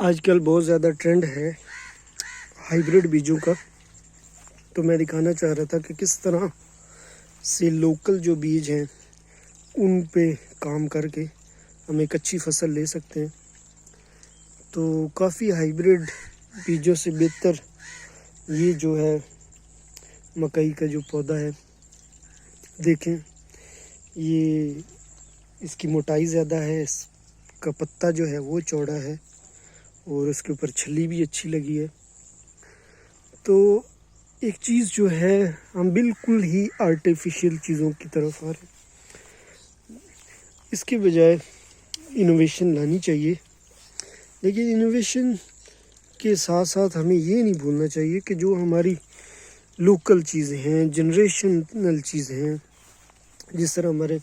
آج کل بہت زیادہ ٹرینڈ ہے ہائیبریڈ بیجوں کا، تو میں دکھانا چاہ رہا تھا کہ کس طرح سے لوکل جو بیج ہیں ان پہ کام کر کے ہم ایک اچھی فصل لے سکتے ہیں۔ تو کافی ہائیبریڈ بیجوں سے بہتر یہ جو ہے مکئی کا جو پودا ہے، دیکھیں یہ اس کی موٹائی زیادہ ہے، اس کا پتا جو ہے وہ چوڑا ہے اور اس کے اوپر چھلی بھی اچھی لگی ہے۔ تو ایک چیز جو ہے ہم بالکل ہی آرٹیفیشل چیزوں کی طرف آ رہے ہیں، اس کے بجائے انوویشن لانی چاہیے۔ لیکن انوویشن کے ساتھ ساتھ ہمیں یہ نہیں بھولنا چاہیے کہ جو ہماری لوکل چیزیں ہیں، جنریشنل چیزیں ہیں، جس طرح ہمارے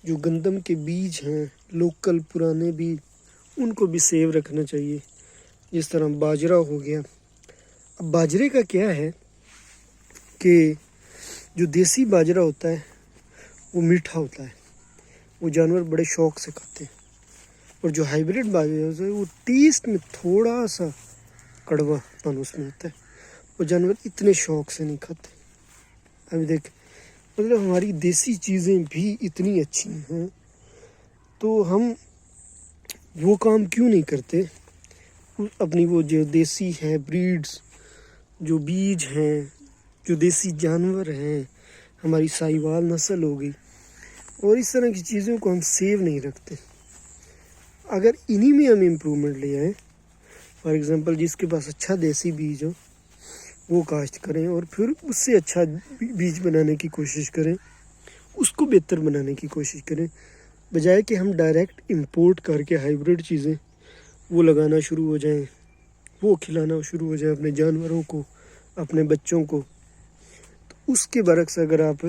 جو گندم کے بیج ہیں لوکل پرانے بیج، ان کو بھی سیو رکھنا چاہیے۔ جس طرح باجرہ ہو گیا۔ اب باجرے کا کیا ہے کہ جو دیسی باجرہ ہوتا ہے وہ میٹھا ہوتا ہے، وہ جانور بڑے شوق سے کھاتے ہیں، اور جو ہائیبریڈ باجرہ ہوتا ہے وہ ٹیسٹ میں تھوڑا سا کڑوا پن اس میں ہوتا ہے، وہ جانور اتنے شوق سے نہیں کھاتے۔ ابھی دیکھ مطلب ہماری دیسی چیزیں بھی اتنی اچھی ہیں، تو ہم وہ کام کیوں نہیں کرتے؟ اپنی وہ جو دیسی ہے بریڈز، جو بیج ہیں، جو دیسی جانور ہیں، ہماری ساہیوال نسل ہو گئی، اور اس طرح کی چیزوں کو ہم سیو نہیں رکھتے۔ اگر انہی میں ہم امپرومنٹ لے آئیں، فار ایگزامپل جس کے پاس اچھا دیسی بیج ہو وہ کاشت کریں، اور پھر اس سے اچھا بیج بنانے کی کوشش کریں، اس کو بہتر بنانے کی کوشش کریں، بجائے کہ ہم ڈائریکٹ امپورٹ کر کے ہائیبریڈ چیزیں وہ لگانا شروع ہو جائیں، وہ کھلانا شروع ہو جائے اپنے جانوروں کو، اپنے بچوں کو۔ تو اس کے برعکس اگر آپ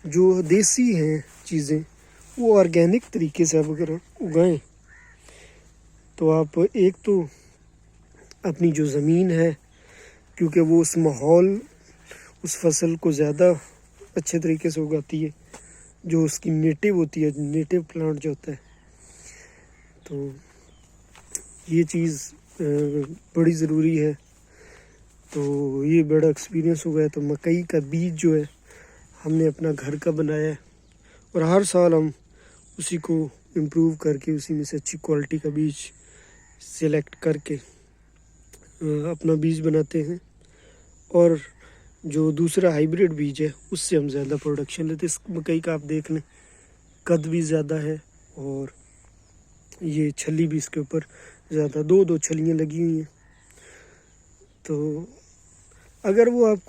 جو دیسی ہیں چیزیں وہ آرگینک طریقے سے آپ اگر اگائیں، تو آپ ایک تو اپنی جو زمین ہے، کیونکہ وہ اس ماحول اس فصل کو زیادہ اچھے طریقے سے اگاتی ہے جو اس کی نیٹو ہوتی ہے، نیٹو پلانٹ جو ہوتا ہے، تو یہ چیز بڑی ضروری ہے۔ تو یہ بڑا ایکسپیرینس ہوا ہے۔ تو مکئی کا بیج جو ہے ہم نے اپنا گھر کا بنایا ہے، اور ہر سال ہم اسی کو امپروو کر کے اسی میں سے اچھی کوالٹی کا بیج سلیکٹ کر کے اپنا بیج بناتے ہیں، اور جو دوسرا ہائیبریڈ بیج ہے اس سے ہم زیادہ پروڈکشن لیتے ہیں۔ اس مکئی کا آپ دیکھ لیں قد بھی زیادہ ہے، اور یہ چھلی بھی اس کے اوپر زیادہ، دو چھلیاں لگی ہوئی ہیں۔ تو اگر وہ آپ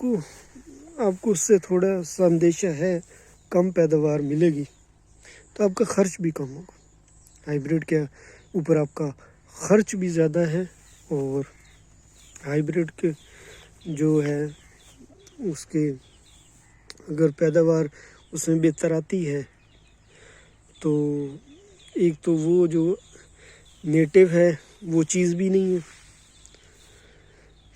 کو اس سے تھوڑا سا اندیشہ ہے کم پیداوار ملے گی، تو آپ کا خرچ بھی کم ہوگا۔ ہائیبریڈ کے اوپر آپ کا خرچ بھی زیادہ ہے، اور ہائیبریڈ کے جو ہے اس کے اگر پیداوار اس میں بہتر آتی ہے، تو ایک تو وہ جو نیٹو ہے وہ چیز بھی نہیں ہے۔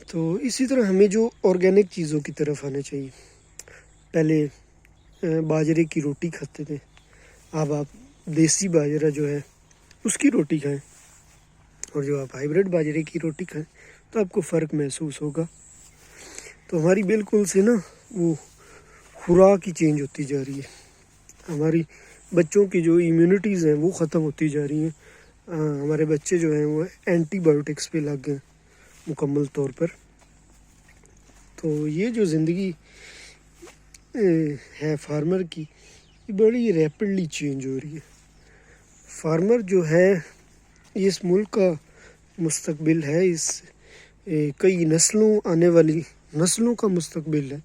تو اسی طرح ہمیں جو آرگینک چیزوں کی طرف آنا چاہیے۔ پہلے باجرے کی روٹی کھاتے تھے، اب آپ دیسی باجرہ جو ہے اس کی روٹی کھائیں، اور جو آپ ہائیبریڈ باجرے کی روٹی کھائیں تو آپ کو فرق محسوس ہوگا۔ تو ہماری بالکل سے نا وہ خوراک ہی چینج ہوتی جا رہی ہے، ہماری بچوں کی جو ایمیونٹیز ہیں وہ ختم ہوتی جا رہی ہیں، ہمارے بچے جو ہیں وہ اینٹی بایوٹکس پہ لگ گئے مکمل طور پر۔ تو یہ جو زندگی ہے فارمر کی، یہ بڑی ریپڈلی چینج ہو رہی ہے۔ فارمر جو ہے یہ اس ملک کا مستقبل ہے، اس کئی نسلوں آنے والی نسلوں کا مستقبل ہے،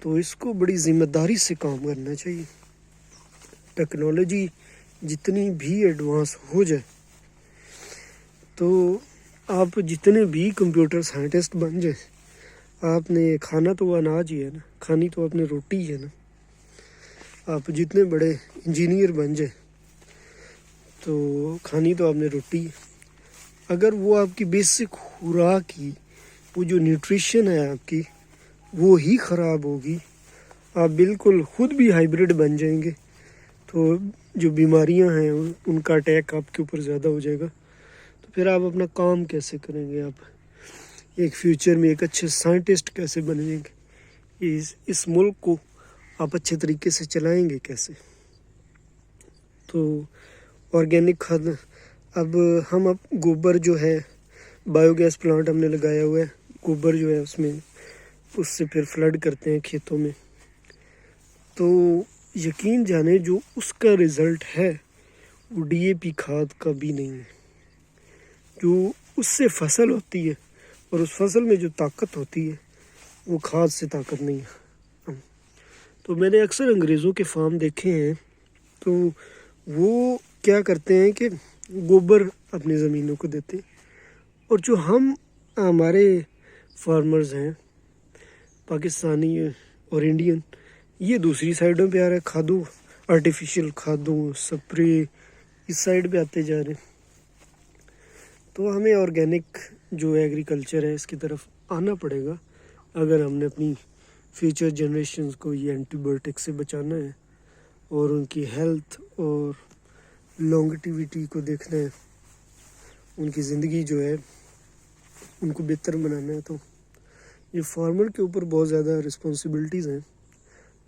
تو اس کو بڑی ذمہ داری سے کام کرنا چاہیے۔ ٹیکنالوجی جتنی بھی ایڈوانس ہو جائے، تو آپ جتنے بھی کمپیوٹر سائنٹسٹ بن جائیں، آپ نے کھانا تو وہ اناج ہی ہے نا، کھانی تو آپ نے روٹی ہے نا۔ آپ جتنے بڑے انجینئر بن جائیں، تو کھانی تو آپ نے روٹی ہے۔ اگر وہ آپ کی بیسک خوراک کی، وہ جو نیوٹریشن ہے آپ کی، وہ ہی خراب ہوگی، آپ بالکل خود بھی ہائیبریڈ بن جائیں گے، تو جو بیماریاں ہیں ان کا اٹیک آپ کے اوپر زیادہ ہو جائے گا۔ تو تو پھر آپ اپنا کام کیسے کریں گے؟ آپ ایک فیوچر میں ایک اچھے سائنٹسٹ کیسے بنیں گے؟ اس ملک کو آپ اچھے طریقے سے چلائیں گے کیسے؟ تو آرگینک کھاد، اب گوبر جو ہے، بایو گیس پلانٹ ہم نے لگایا ہوا ہے، گوبر جو ہے اس سے پھر فلڈ کرتے ہیں کھیتوں میں، تو یقین جانے جو اس کا رزلٹ ہے وہ ڈی اے پی کھاد کا بھی نہیں ہے۔ جو اس سے فصل ہوتی ہے اور اس فصل میں جو طاقت ہوتی ہے وہ کھاد سے طاقت نہیں ہے۔ تو میں نے اکثر انگریزوں کے فارم دیکھے ہیں، تو وہ کیا کرتے ہیں کہ گوبر اپنی زمینوں کو دیتے ہیں، اور جو ہمارے فارمرز ہیں پاکستانی اور انڈین، یہ دوسری سائڈوں پہ آ رہے ہیں، کھادوں، آرٹیفیشل کھادوں، سپرے، اس سائڈ پہ آتے جا رہے ہیں۔ تو ہمیں آرگینک جو ایگریکلچر ہے اس کی طرف آنا پڑے گا اگر ہم نے اپنی فیوچر جنریشنز کو یہ اینٹی بایوٹک سے بچانا ہے اور ان کی ہیلتھ اور لانگیٹیوٹی کو دیکھنا ہے، ان کی زندگی جو ہے ان کو بہتر بنانا ہے۔ تو یہ فارمر کے اوپر بہت زیادہ رسپانسبلٹیز ہیں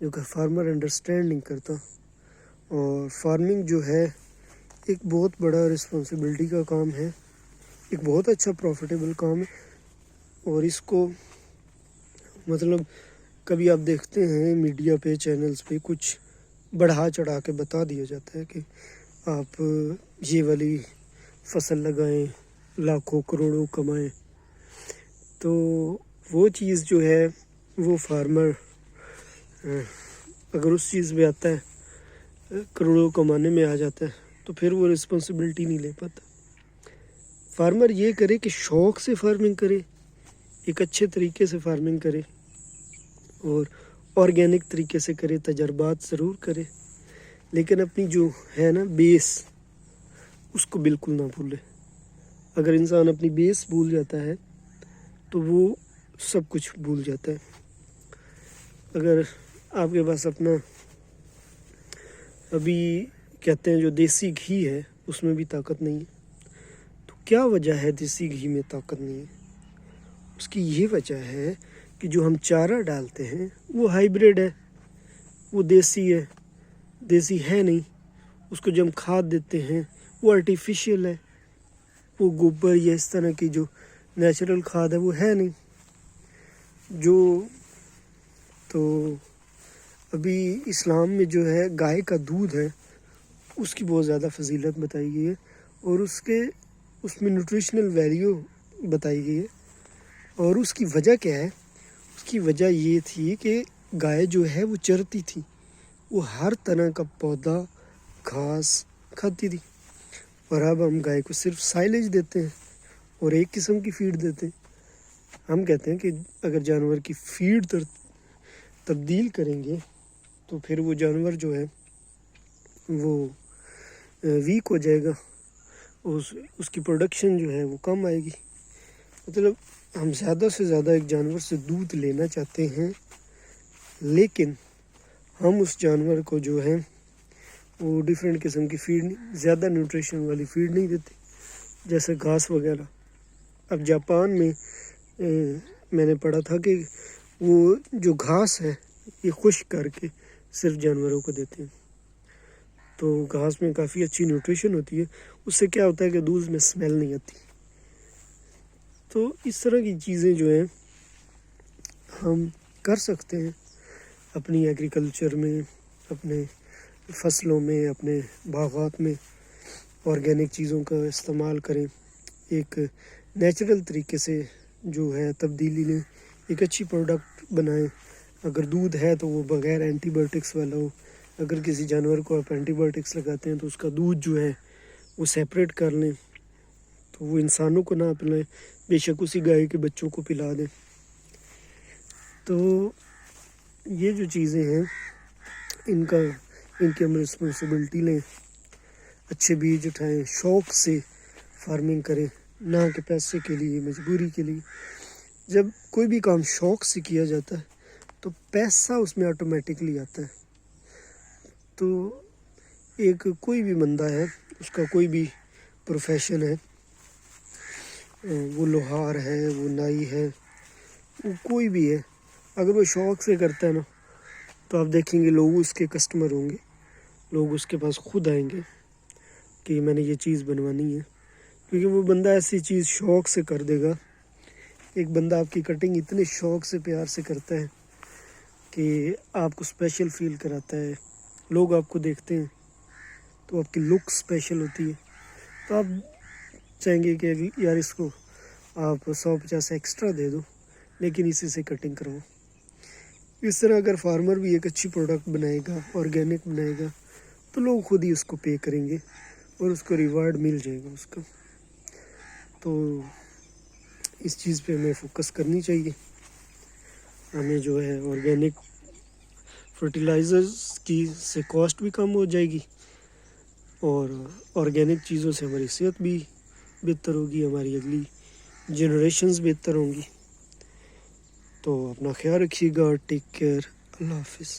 جو کہ فارمر انڈرسٹینڈ نہیں کرتا، اور فارمنگ جو ہے ایک بہت بڑا رسپانسبلٹی کا کام ہے، ایک بہت اچھا پروفیٹیبل کام ہے، اور اس کو مطلب کبھی آپ دیکھتے ہیں میڈیا پہ، چینلز پہ کچھ بڑھا چڑھا کے بتا دیا جاتا ہے کہ آپ یہ والی فصل لگائیں، لاکھوں کروڑوں کمائیں، تو وہ چیز جو ہے وہ فارمر اگر اس چیز میں آتا ہے، کروڑوں کمانے میں آ جاتا ہے، تو پھر وہ رسپانسبلٹی نہیں لے پاتا۔ فارمر یہ کرے کہ شوق سے فارمنگ کرے، ایک اچھے طریقے سے فارمنگ کرے، اور آرگینک طریقے سے کرے، تجربات ضرور کرے، لیکن اپنی جو ہے نا بیس، اس کو بالکل نہ بھولے۔ اگر انسان اپنی بیس بھول جاتا ہے تو وہ سب کچھ بھول جاتا ہے۔ اگر آپ کے پاس اپنا ابھی کہتے ہیں جو دیسی گھی ہے اس میں بھی طاقت نہیں ہے، تو کیا وجہ ہے دیسی گھی میں طاقت نہیں ہے؟ اس کی یہ وجہ ہے کہ جو ہم چارہ ڈالتے ہیں وہ ہائیبریڈ ہے، وہ دیسی ہے نہیں۔ اس کو جو ہم کھاد دیتے ہیں وہ آرٹیفیشیل ہے، وہ گوبر یا اس طرح کی جو نیچرل کھاد ہے وہ ہے نہیں۔ تو ابھی اسلام میں جو ہے گائے کا دودھ ہے، اس کی بہت زیادہ فضیلت بتائی گئی ہے، اور اس میں نیوٹریشنل ویلیو بتائی گئی ہے، اور اس کی وجہ کیا ہے؟ اس کی وجہ یہ تھی کہ گائے جو ہے وہ چرتی تھی، وہ ہر طرح کا پودا، گھاس کھاتی تھی، اور اب ہم گائے کو صرف سائلیج دیتے ہیں اور ایک قسم کی فیڈ دیتے ہیں۔ ہم کہتے ہیں کہ اگر جانور کی فیڈ تبدیل کریں گے تو پھر وہ جانور جو ہے وہ ویک ہو جائے گا، اس کی پروڈکشن جو ہے وہ کم آئے گی۔ مطلب ہم زیادہ سے زیادہ ایک جانور سے دودھ لینا چاہتے ہیں، لیکن ہم اس جانور کو جو ہے وہ ڈیفرنٹ قسم کی فیڈ نہیں، زیادہ نیوٹریشن والی فیڈ نہیں دیتے، جیسے گھاس وغیرہ۔ اب جاپان میں نے پڑھا تھا کہ وہ جو گھاس ہے یہ خشک کر کے صرف جانوروں کو دیتے ہیں، تو گھاس میں کافی اچھی نیوٹریشن ہوتی ہے، اس سے کیا ہوتا ہے کہ دودھ میں اسمیل نہیں آتی۔ تو اس طرح کی چیزیں جو ہیں ہم کر سکتے ہیں اپنی ایگریکلچر میں، اپنے فصلوں میں، اپنے باغات میں آرگینک چیزوں کا استعمال کریں، ایک نیچرل طریقے سے جو ہے تبدیلی لیں، ایک اچھی پروڈکٹ بنائیں۔ اگر دودھ ہے تو وہ بغیر اینٹی بایوٹکس والا ہو، اگر کسی جانور کو آپ اینٹی بایوٹکس لگاتے ہیں تو اس کا دودھ جو ہے وہ سیپریٹ کر لیں، تو وہ انسانوں کو نہ پلائیں، بے شک اسی گائے کے بچوں کو پلا دیں۔ تو یہ جو چیزیں ہیں ان کی ہم رسپانسبلٹی لیں، اچھے بیج اٹھائیں، شوق سے فارمنگ کریں، نہ کہ پیسے کے لیے، مجبوری کے لیے۔ جب کوئی بھی کام شوق سے کیا جاتا ہے تو پیسہ اس میں آٹومیٹکلی آتا ہے۔ تو کوئی بھی بندہ ہے، اس کا کوئی بھی پروفیشن ہے، وہ لوہار ہے، وہ نائی ہے، وہ کوئی بھی ہے، اگر وہ شوق سے کرتا ہے نا تو آپ دیکھیں گے لوگ اس کے کسٹمر ہوں گے، لوگ اس کے پاس خود آئیں گے کہ میں نے یہ چیز بنوانی ہے، کیونکہ وہ بندہ ایسی چیز شوق سے کر دے گا۔ ایک بندہ آپ کی کٹنگ اتنے شوق سے پیار سے کرتا ہے کہ آپ کو اسپیشل فیل کراتا ہے، لوگ آپ کو دیکھتے ہیں تو آپ کی لک اسپیشل ہوتی ہے، تو آپ چاہیں گے کہ یار اس کو آپ 150 ایکسٹرا دے دو لیکن اسی سے کٹنگ کرواؤ۔ اس طرح اگر فارمر بھی ایک اچھی پروڈکٹ بنائے گا، آرگینک بنائے گا، تو لوگ خود ہی اس کو پے کریں گے اور اس کو ریوارڈ مل جائے گا اس کا۔ تو اس چیز پہ ہمیں فوکس کرنی چاہیے، ہمیں جو ہے آرگینک فرٹیلائزرز کی سے کاسٹ بھی کم ہو جائے گی، اور آرگینک چیزوں سے ہماری صحت بھی بہتر ہوگی، ہماری اگلی جنریشنز بہتر ہوں گی۔ تو اپنا خیال رکھیے گا، ٹیک کیئر، اللہ حافظ۔